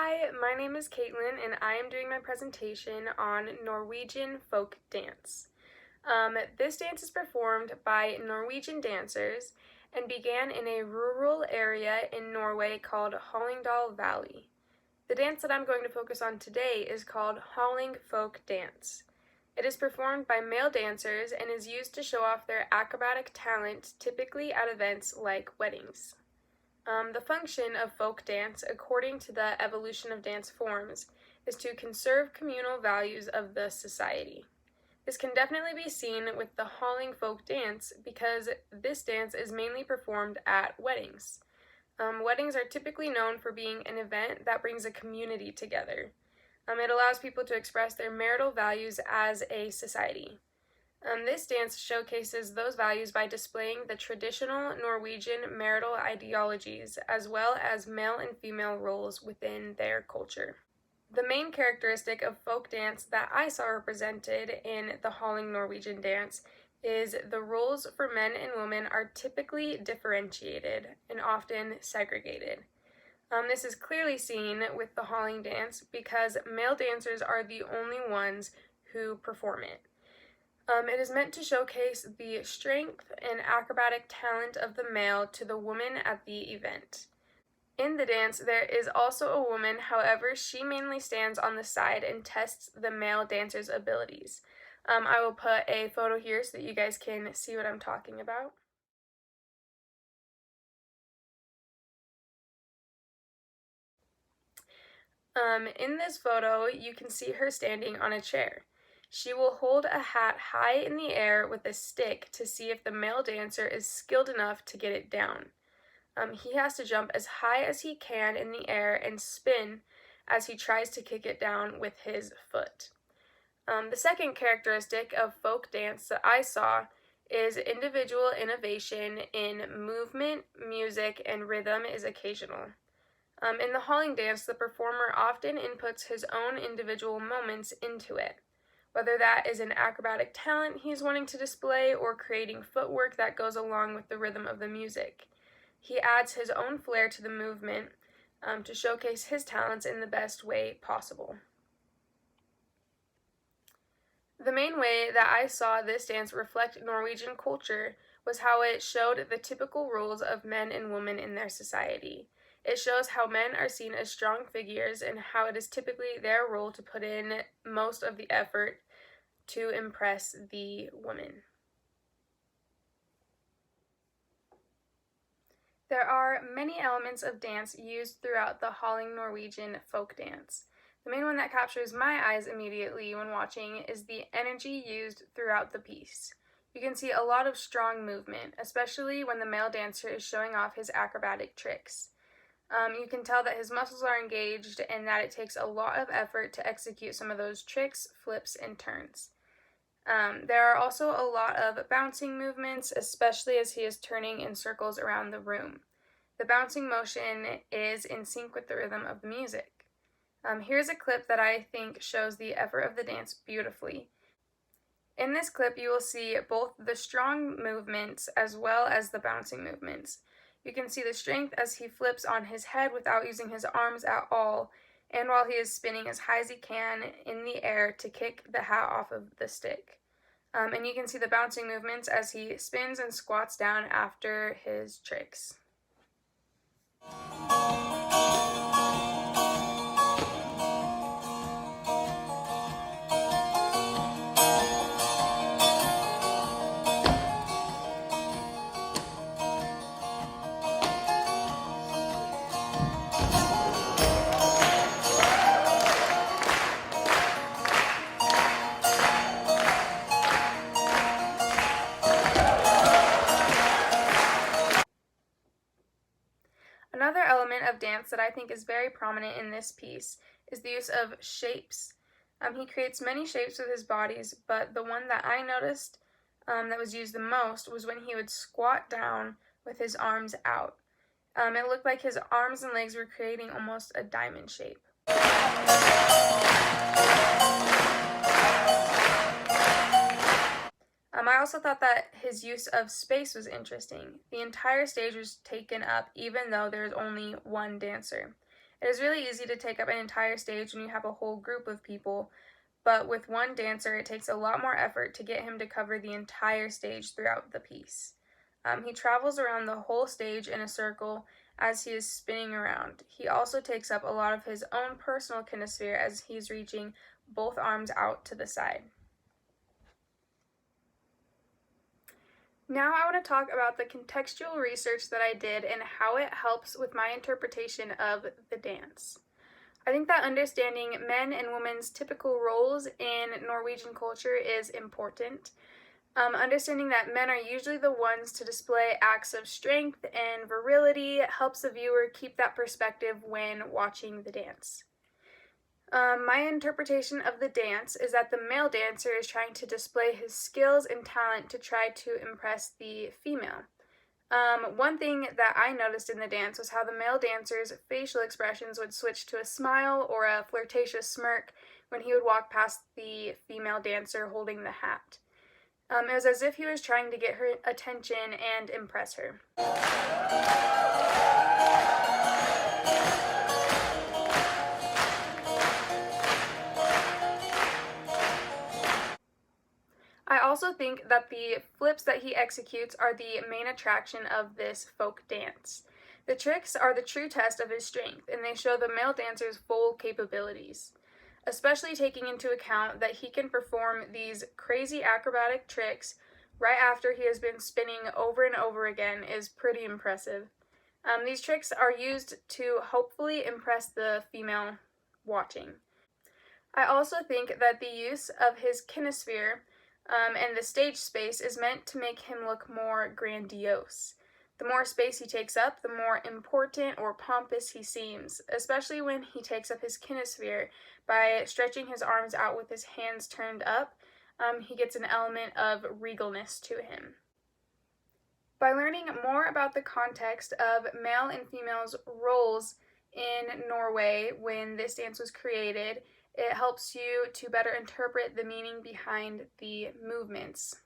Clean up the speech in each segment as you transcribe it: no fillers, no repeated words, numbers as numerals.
Hi, my name is Caitlin and I am doing my presentation on Norwegian folk dance. This dance is performed by Norwegian dancers and began in a rural area in Norway called Hallingdal Valley. The dance that I'm going to focus on today is called Halling Folk Dance. It is performed by male dancers and is used to show off their acrobatic talent, typically at events like weddings. The function of folk dance, according to the evolution of dance forms, is to conserve communal values of the society. This can definitely be seen with the Halling folk dance because this dance is mainly performed at weddings. Weddings are typically known for being an event that brings a community together. It allows people to express their marital values as a society. This dance showcases those values by displaying the traditional Norwegian marital ideologies as well as male and female roles within their culture. The main characteristic of folk dance that I saw represented in the Halling Norwegian dance is the roles for men and women are typically differentiated and often segregated. This is clearly seen with the Halling dance because male dancers are the only ones who perform it. It is meant to showcase the strength and acrobatic talent of the male to the woman at the event. In the dance, there is also a woman, however, she mainly stands on the side and tests the male dancer's abilities. I will put a photo here so that you guys can see what I'm talking about. In this photo, you can see her standing on a chair. She will hold a hat high in the air with a stick to see if the male dancer is skilled enough to get it down. He has to jump as high as he can in the air and spin as he tries to kick it down with his foot. The second characteristic of folk dance that I saw is individual innovation in movement, music, and rhythm is occasional. In the Halling dance, the performer often inputs his own individual moments into it, whether that is an acrobatic talent he's wanting to display or creating footwork that goes along with the rhythm of the music. He adds his own flair to the movement to showcase his talents in the best way possible. The main way that I saw this dance reflect Norwegian culture was how it showed the typical roles of men and women in their society. It shows how men are seen as strong figures and how it is typically their role to put in most of the effort to impress the women. There are many elements of dance used throughout the Halling Norwegian folk dance. The main one that captures my eyes immediately when watching is the energy used throughout the piece. You can see a lot of strong movement, especially when the male dancer is showing off his acrobatic tricks. You can tell that his muscles are engaged and that it takes a lot of effort to execute some of those tricks, flips, and turns. There are also a lot of bouncing movements, especially as he is turning in circles around the room. The bouncing motion is in sync with the rhythm of the music. Here's a clip that I think shows the effort of the dance beautifully. In this clip, you will see both the strong movements as well as the bouncing movements. You can see the strength as he flips on his head without using his arms at all, and while he is spinning as high as he can in the air to kick the hat off of the stick. And you can see the bouncing movements as he spins and squats down after his tricks. Another element of dance that I think is very prominent in this piece is the use of shapes. He creates many shapes with his bodies, but the one that I noticed that was used the most was when he would squat down with his arms out. It looked like his arms and legs were creating almost a diamond shape. I also thought that his use of space was interesting. The entire stage was taken up even though there was only one dancer. It is really easy to take up an entire stage when you have a whole group of people, but with one dancer, it takes a lot more effort to get him to cover the entire stage throughout the piece. He travels around the whole stage in a circle as he is spinning around. He also takes up a lot of his own personal kinesphere as he's reaching both arms out to the side. Now I want to talk about the contextual research that I did and how it helps with my interpretation of the dance. I think that understanding men and women's typical roles in Norwegian culture is important. Understanding that men are usually the ones to display acts of strength and virility helps the viewer keep that perspective when watching the dance. My interpretation of the dance is that the male dancer is trying to display his skills and talent to try to impress the female. One thing that I noticed in the dance was how the male dancer's facial expressions would switch to a smile or a flirtatious smirk when he would walk past the female dancer holding the hat. It was as if he was trying to get her attention and impress her. I also think that the flips that he executes are the main attraction of this folk dance. The tricks are the true test of his strength, and they show the male dancer's full capabilities, especially taking into account that he can perform these crazy acrobatic tricks right after he has been spinning over and over again is pretty impressive. These tricks are used to hopefully impress the female watching. I also think that the use of his kinesphere and the stage space is meant to make him look more grandiose. The more space he takes up, the more important or pompous he seems, especially when he takes up his kinesphere by stretching his arms out with his hands turned up. He gets an element of regalness to him. By learning more about the context of male and female's roles in Norway when this dance was created, it helps you to better interpret the meaning behind the movements.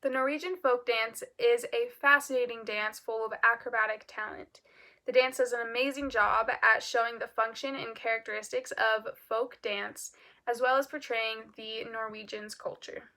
The Norwegian folk dance is a fascinating dance full of acrobatic talent. The dance does an amazing job at showing the function and characteristics of folk dance, as well as portraying the Norwegians' culture.